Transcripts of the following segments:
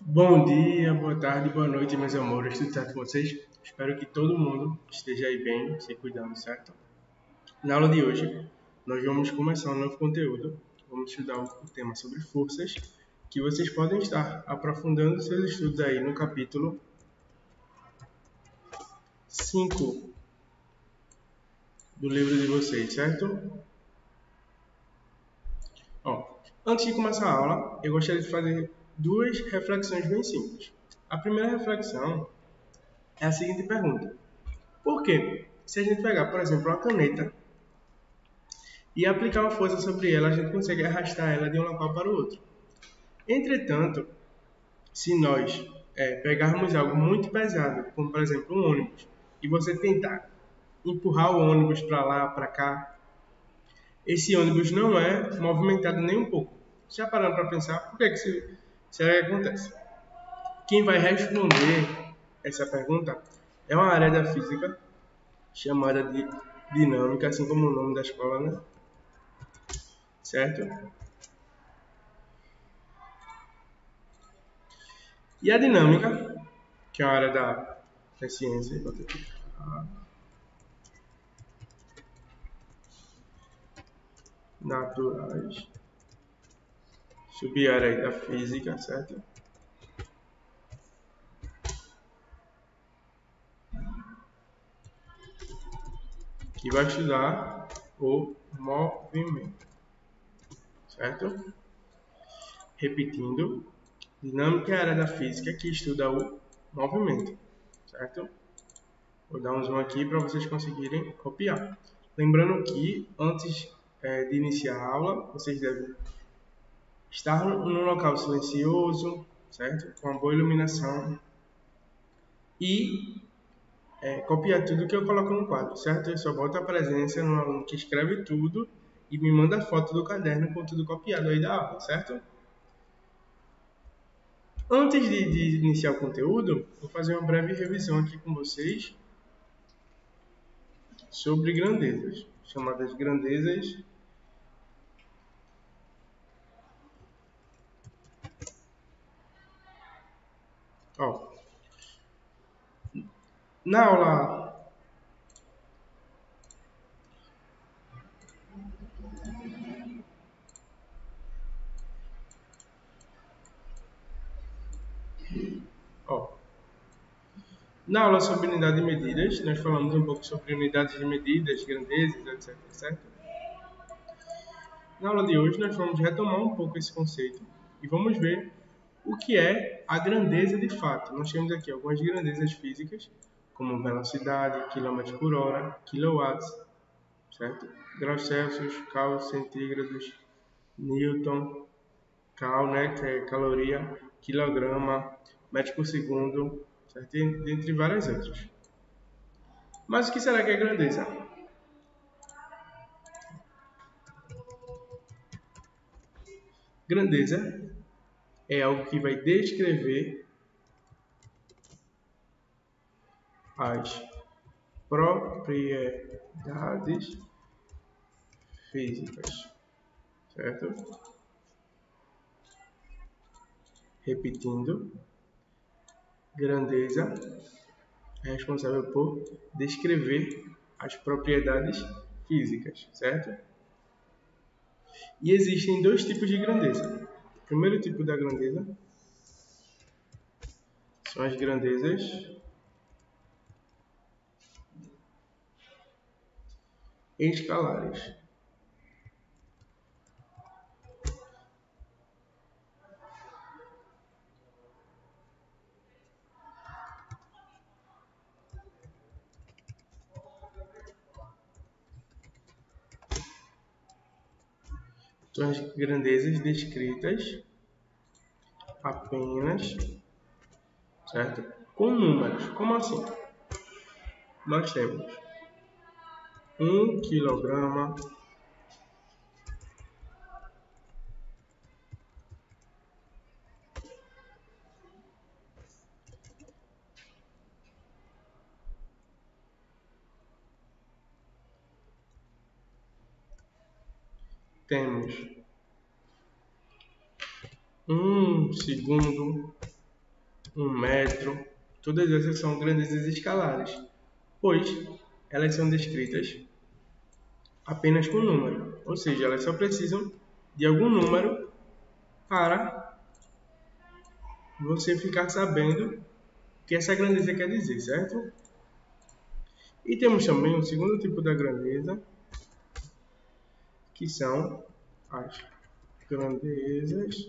Bom dia, boa tarde, boa noite, meus amores, tudo certo com vocês? Espero que todo mundo esteja aí bem, se cuidando, certo? Na aula de hoje, nós vamos começar um novo conteúdo. Vamos estudar o tema sobre forças, que vocês podem estar aprofundando seus estudos aí no capítulo 5 do livro de vocês, certo? Ó, antes de começar a aula, eu gostaria de fazer duas reflexões bem simples. A primeira reflexão é a seguinte pergunta: por quê? Se a gente pegar, por exemplo, uma caneta e aplicar uma força sobre ela, a gente consegue arrastar ela de um local para o outro. Entretanto, se nós pegarmos algo muito pesado, como por exemplo um ônibus, e você tentar empurrar o ônibus para lá, para cá, esse ônibus não é movimentado nem um pouco. Já parando para pensar, por que isso acontece? Quem vai responder essa pergunta é uma área da física chamada de dinâmica, assim como o nome da escola, né? Certo? E a dinâmica, que é uma área da ciência, naturais, sub-área aí da física, certo? Que vai estudar o movimento, certo? Repetindo, dinâmica é a área da física que estuda o movimento, certo? Vou dar um zoom aqui para vocês conseguirem copiar. Lembrando que antes de iniciar a aula, vocês devem estar num local silencioso, certo? Com uma boa iluminação e copiar tudo que eu coloco no quadro, certo? Eu só boto a presença no aluno que escreve tudo e me manda a foto do caderno com tudo copiado aí da aula, certo? Antes de iniciar o conteúdo, vou fazer uma breve revisão aqui com vocês sobre grandezas, chamadas grandezas. Ó, na aula ó, na aula sobre unidade de medidas, nós falamos um pouco sobre unidades de medidas, grandezas, etc, certo? Na aula de hoje, nós vamos retomar um pouco esse conceito e vamos ver o que é a grandeza de fato. Nós temos aqui algumas grandezas físicas, como velocidade, km por hora, kilowatts, certo? Graus Celsius, cal, centígrados, newton, cal, né, que é caloria, quilograma, metro por segundo, certo? Dentre várias outras. Mas o que será que é grandeza? Grandeza é algo que vai descrever as propriedades físicas, certo? Repetindo, grandeza é responsável por descrever as propriedades físicas, certo? E existem dois tipos de grandeza. O primeiro tipo da grandeza são as grandezas escalares. São as grandezas descritas apenas, certo? Com números. Como assim? Nós temos 1 quilograma, temos 1 segundo, 1 metro, todas essas são grandezas escalares, pois elas são descritas apenas com número, ou seja, elas só precisam de algum número para você ficar sabendo o que essa grandeza quer dizer, certo? E temos também o segundo tipo da grandeza, que são as grandezas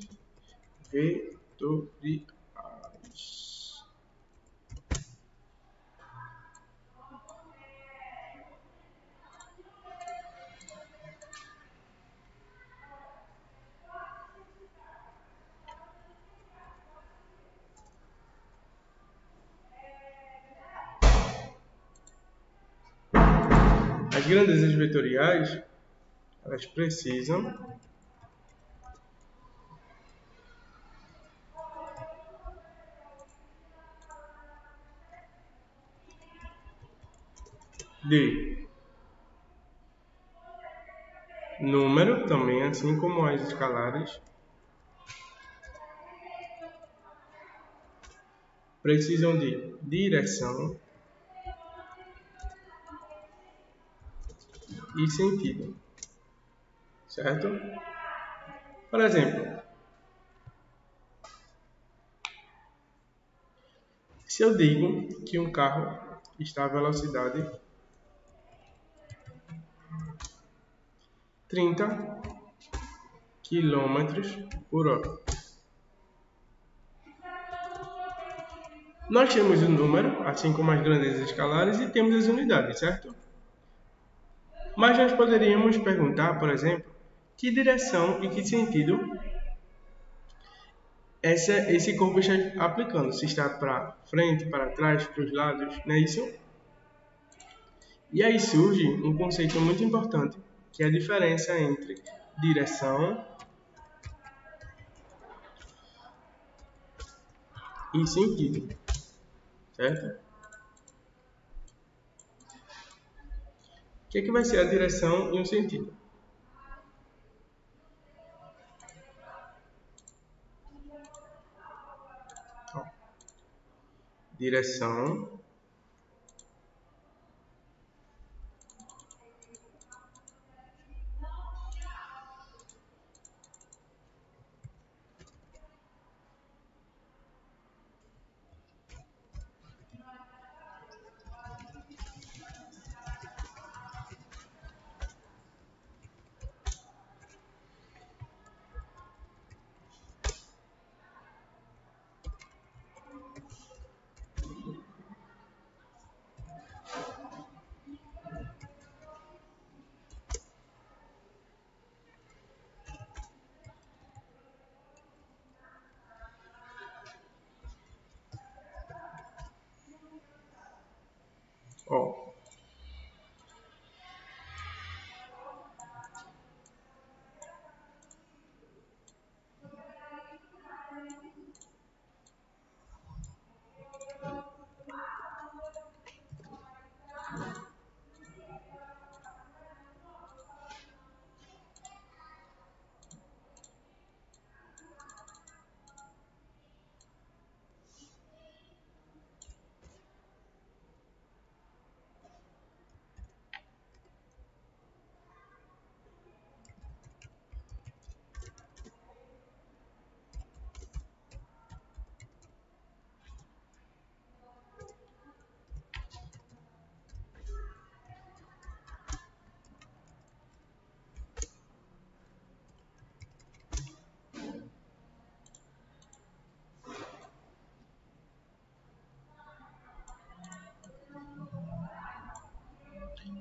vetoriais. As grandezas vetoriais, elas precisam de número, também assim como as escalares, precisam de direção e sentido, certo? Por exemplo, se eu digo que um carro está a velocidade 30 quilômetros por hora, nós temos o número, assim como as grandezas escalares, e temos as unidades, certo? Mas nós poderíamos perguntar, por exemplo, que direção e que sentido esse corpo está aplicando. Se está para frente, para trás, para os lados, não é isso? E aí surge um conceito muito importante, que é a diferença entre direção e sentido, certo? O que é que vai ser a direção e o sentido? Ó, direção ó,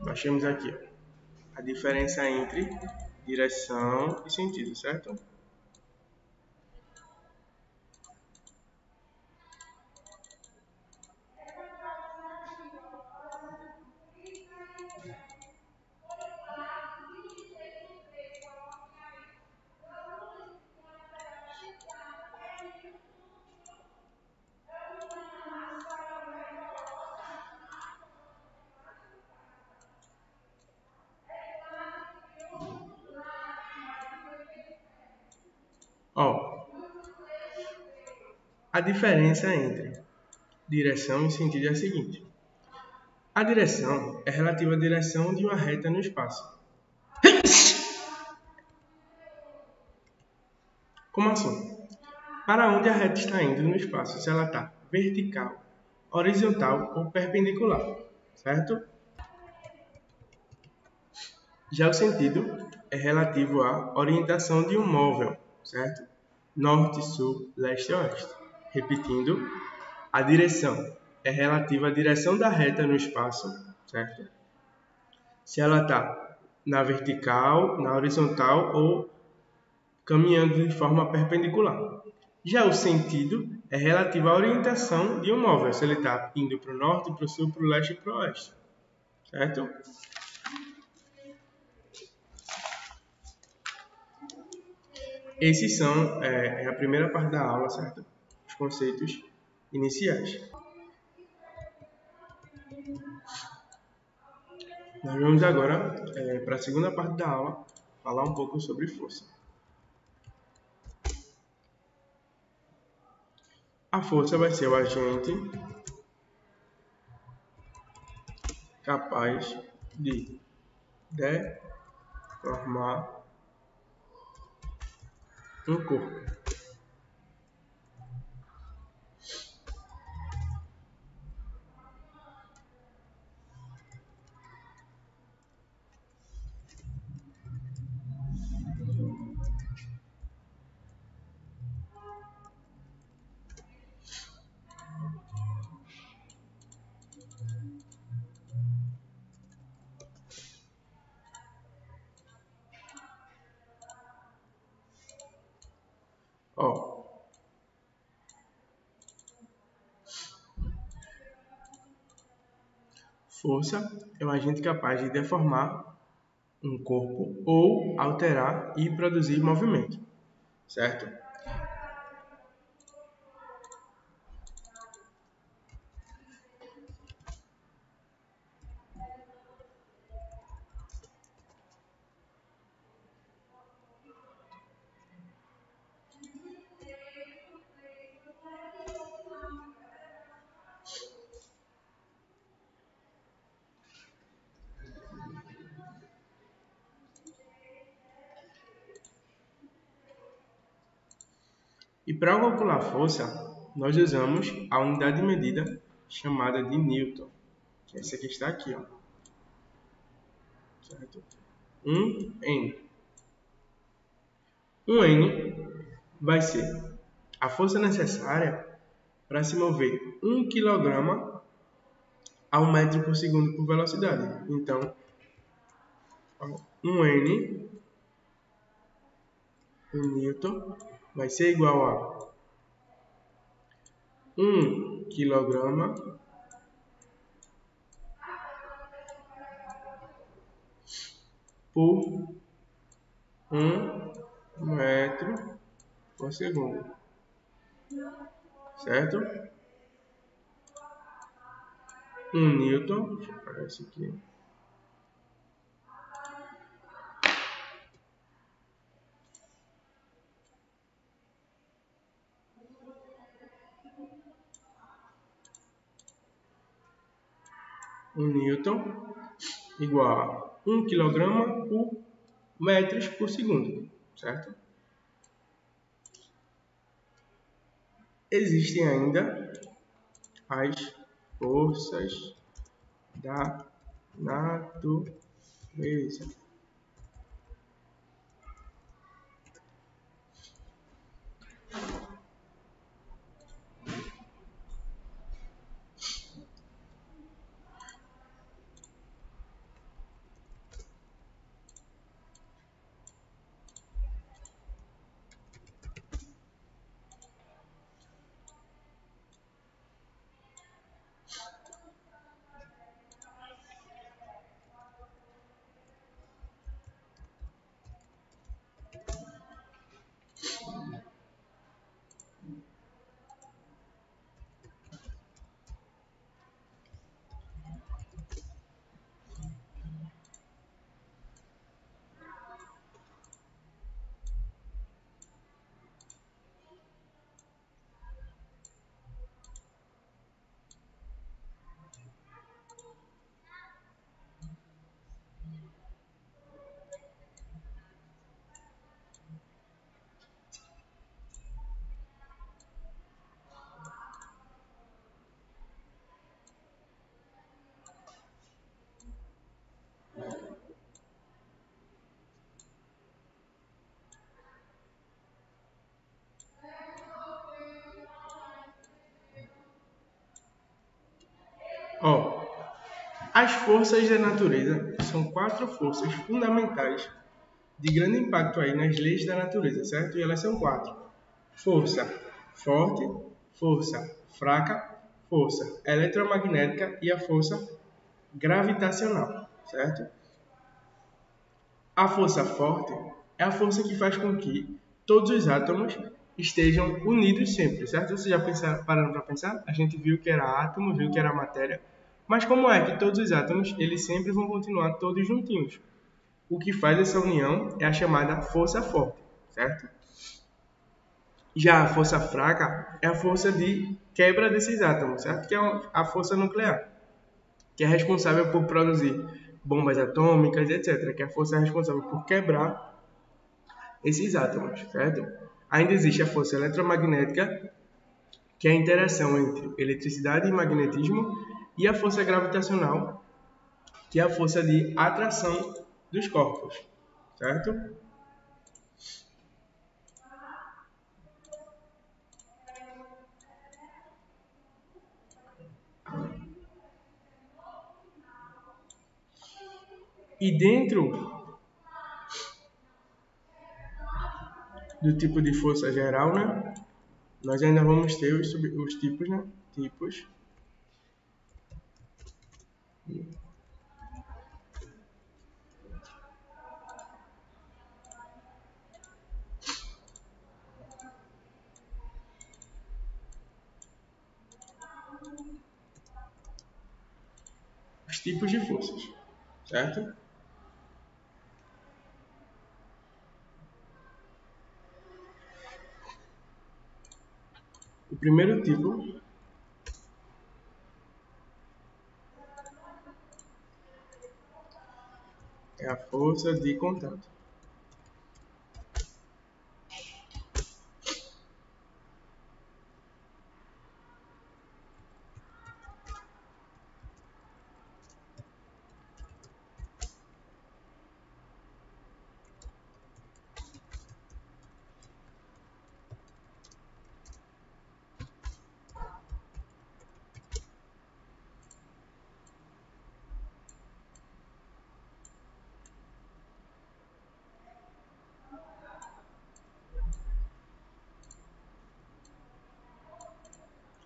nós temos aqui ó, a diferença entre direção e sentido, certo? A diferença entre direção e sentido é a seguinte. A direção é relativa à direção de uma reta no espaço. Como assim? Para onde a reta está indo no espaço, se ela está vertical, horizontal ou perpendicular, certo? Já o sentido é relativo à orientação de um móvel, certo? Norte, sul, leste e oeste. Repetindo, a direção é relativa à direção da reta no espaço, certo? Se ela está na vertical, na horizontal ou caminhando de forma perpendicular. Já o sentido é relativo à orientação de um móvel, se ele está indo para o norte, para o sul, para o leste e para o oeste, certo? Esses são a primeira parte da aula, certo? Os conceitos iniciais. Nós vamos agora para a segunda parte da aula falar um pouco sobre força. A força vai ser o agente capaz de deformar um corpo. Ó, força é um agente capaz de deformar um corpo ou alterar e produzir movimento, certo? E para calcular a força, nós usamos a unidade de medida chamada de Newton, que essa aqui está aqui, ó, certo? 1N. 1N vai ser a força necessária para se mover 1 kg a 1 metro por segundo por velocidade. Então, 1N, 1 Newton, vai ser igual a 1 kg por 1 metro por segundo, certo? 1 Newton, deixa eu apagar isso aqui. 1 Newton igual a 1 kg por metros por segundo, certo? Existem ainda as forças da natureza. Ó, as forças da natureza são 4 forças fundamentais de grande impacto aí nas leis da natureza, certo? E elas são 4: força forte, força fraca, força eletromagnética e a força gravitacional, certo? A força forte é a força que faz com que todos os átomos estejam unidos sempre, certo? Vocês já pararam para pensar? A gente viu que era átomo, viu que era matéria, mas como é que todos os átomos eles sempre vão continuar todos juntinhos? O que faz essa união é a chamada força forte, certo? Já a força fraca é a força de quebra desses átomos, certo? Que é a força nuclear, que é responsável por produzir bombas atômicas, etc., que é a força responsável por quebrar esses átomos, certo? Ainda existe a força eletromagnética, que é a interação entre eletricidade e magnetismo, e a força gravitacional, que é a força de atração dos corpos, certo? E dentro do tipo de força geral, né, nós ainda vamos ter os tipos, né? Tipos. Os tipos de forças, certo? O primeiro tipo é a força de contato.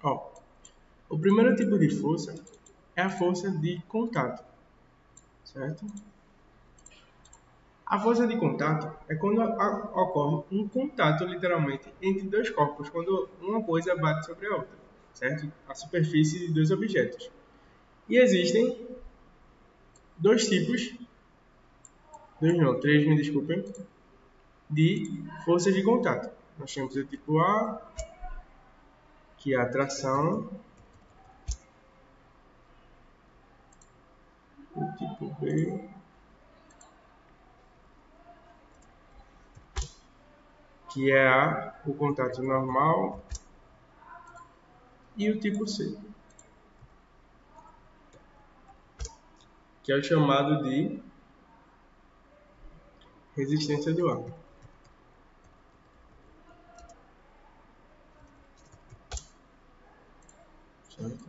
Ó, o primeiro tipo de força é a força de contato, certo? A força de contato é quando ocorre um contato, literalmente, entre dois corpos, quando uma coisa bate sobre a outra, certo? A superfície de dois objetos. E existem dois tipos, dois não, três, me desculpem, de forças de contato. Nós temos o tipo A, que é a atração, o tipo B, que é o contato normal, e o tipo C, que é o chamado de resistência do ar. Certo?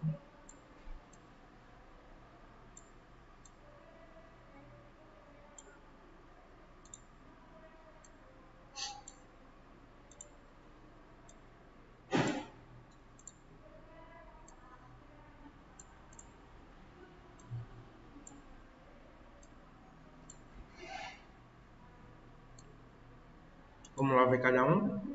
Vamos lá ver cada um?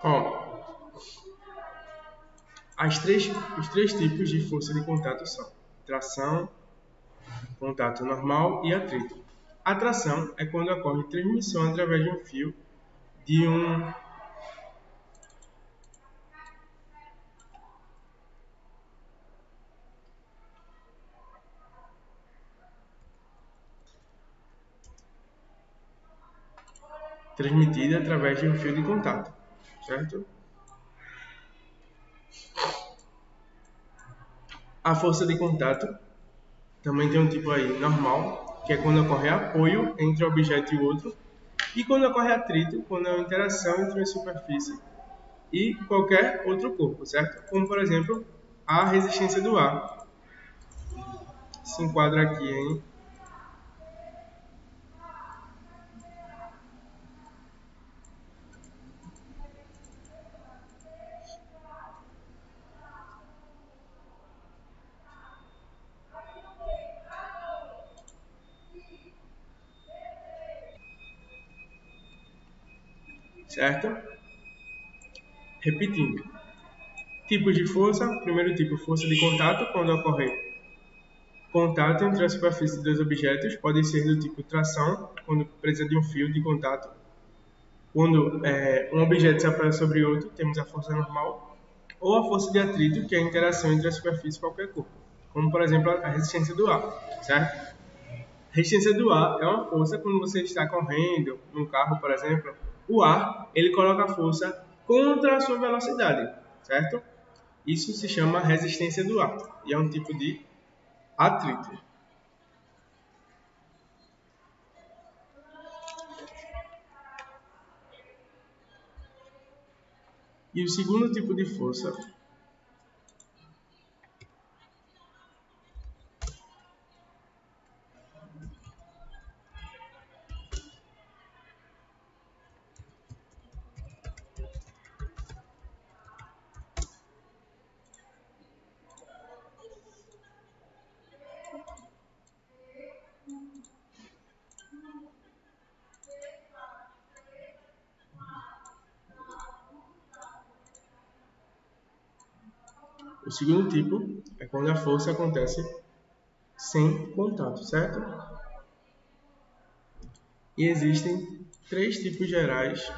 Ó, os três tipos de força de contato são tração, contato normal e atrito. A tração é quando ocorre transmissão através de um fio de um transmitida através de um fio de contato, certo? A força de contato também tem um tipo aí normal, que é quando ocorre apoio entre um objeto e o outro, e quando ocorre atrito, quando é uma interação entre uma superfície e qualquer outro corpo, certo? Como, por exemplo, a resistência do ar. Se enquadra aqui em... Certo? Repetindo. Tipos de força. Primeiro tipo, força de contato, quando ocorre contato entre a superfície de dois objetos. Pode ser do tipo tração, quando precisa de um fio de contato. Quando um objeto se apoia sobre outro, temos a força normal. Ou a força de atrito, que é a interação entre a superfície e qualquer corpo. Como, por exemplo, a resistência do ar, certo? Resistência do ar é uma força quando você está correndo num carro, por exemplo, o ar ele coloca a força contra a sua velocidade, certo? Isso se chama resistência do ar e é um tipo de atrito. E o segundo tipo de força, o segundo tipo é quando a força acontece sem contato, certo? E existem três tipos gerais.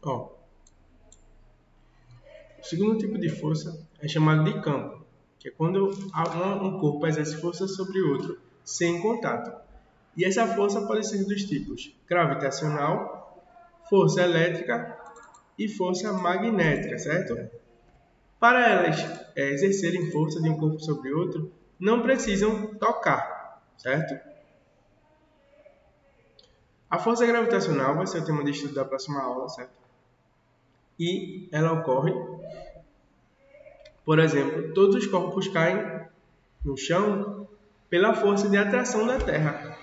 Ó, o segundo tipo de força é chamado de campo, que é quando um corpo exerce força sobre o outro sem contato. E essa força pode ser dos tipos gravitacional, força elétrica e força magnética, certo? Para elas exercerem força de um corpo sobre outro, não precisam tocar, certo? A força gravitacional vai ser o tema de estudo da próxima aula, certo? E ela ocorre, por exemplo, todos os corpos caem no chão pela força de atração da Terra,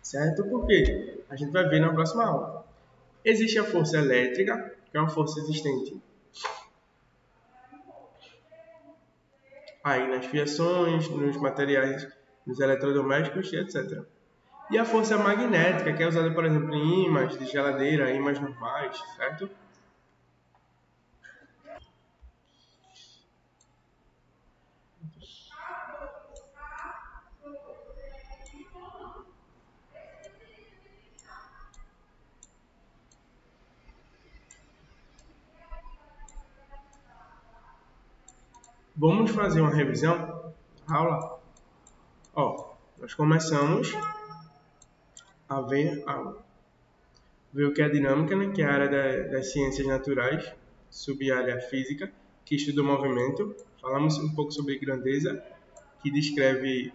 certo? Porque a gente vai ver na próxima aula. Existe a força elétrica, que é uma força existente aí nas fiações, nos materiais, nos eletrodomésticos e etc. E a força magnética, que é usada, por exemplo, em ímãs de geladeira, ímãs normais, certo? Vamos fazer uma revisão da aula. Nós começamos a ver o que é a dinâmica, né, que é a área das ciências naturais, sub-área física, que estuda o movimento. Falamos um pouco sobre grandeza, que descreve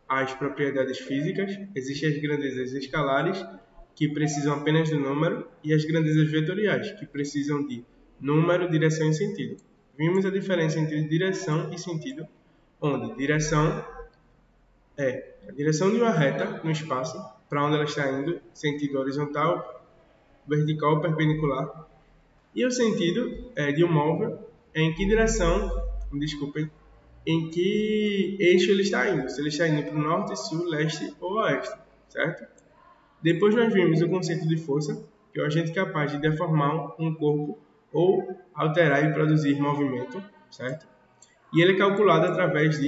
as propriedades físicas. Existem as grandezas escalares, que precisam apenas do número, e as grandezas vetoriais, que precisam de número, direção e sentido. Vimos a diferença entre direção e sentido, onde direção é a direção de uma reta no espaço, para onde ela está indo, sentido horizontal, vertical ou perpendicular, e o sentido de um móvel em que em que eixo ele está indo, se ele está indo para o norte, sul, leste ou oeste, certo? Depois nós vimos o conceito de força, que é o agente capaz de deformar um corpo ou alterar e produzir movimento, certo? E ele é calculado através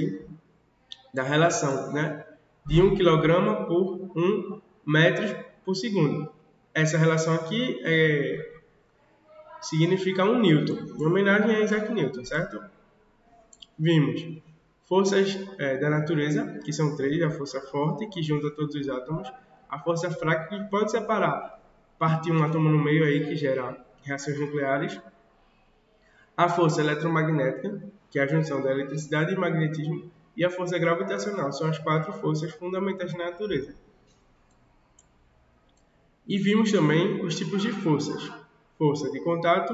da relação, né, de 1 kg por 1 metro por segundo. Essa relação aqui significa 1 Newton, em homenagem a Isaac Newton, certo? Vimos forças da natureza, que são 3, a força forte, que junta todos os átomos, a força fraca, que pode separar, partir um átomo no meio aí, que gera reações nucleares, a força eletromagnética, que é a junção da eletricidade e magnetismo, e a força gravitacional. São as 4 forças fundamentais na natureza. E vimos também os tipos de forças. Força de contato,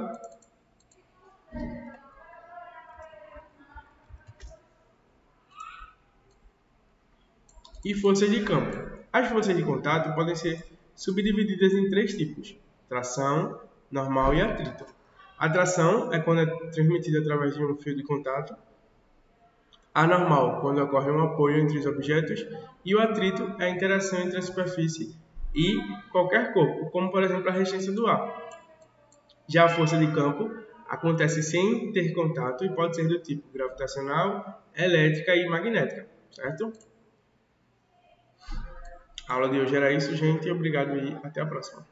e forças de campo. As forças de contato podem ser subdivididas em 3 tipos: tração, normal e atrito. A tração é quando é transmitida através de um fio de contato. A normal, quando ocorre um apoio entre os objetos. E o atrito é a interação entre a superfície e qualquer corpo, como por exemplo a resistência do ar. Já a força de campo acontece sem ter contato e pode ser do tipo gravitacional, elétrica e magnética, certo? A aula de hoje era isso, gente. Obrigado e até a próxima.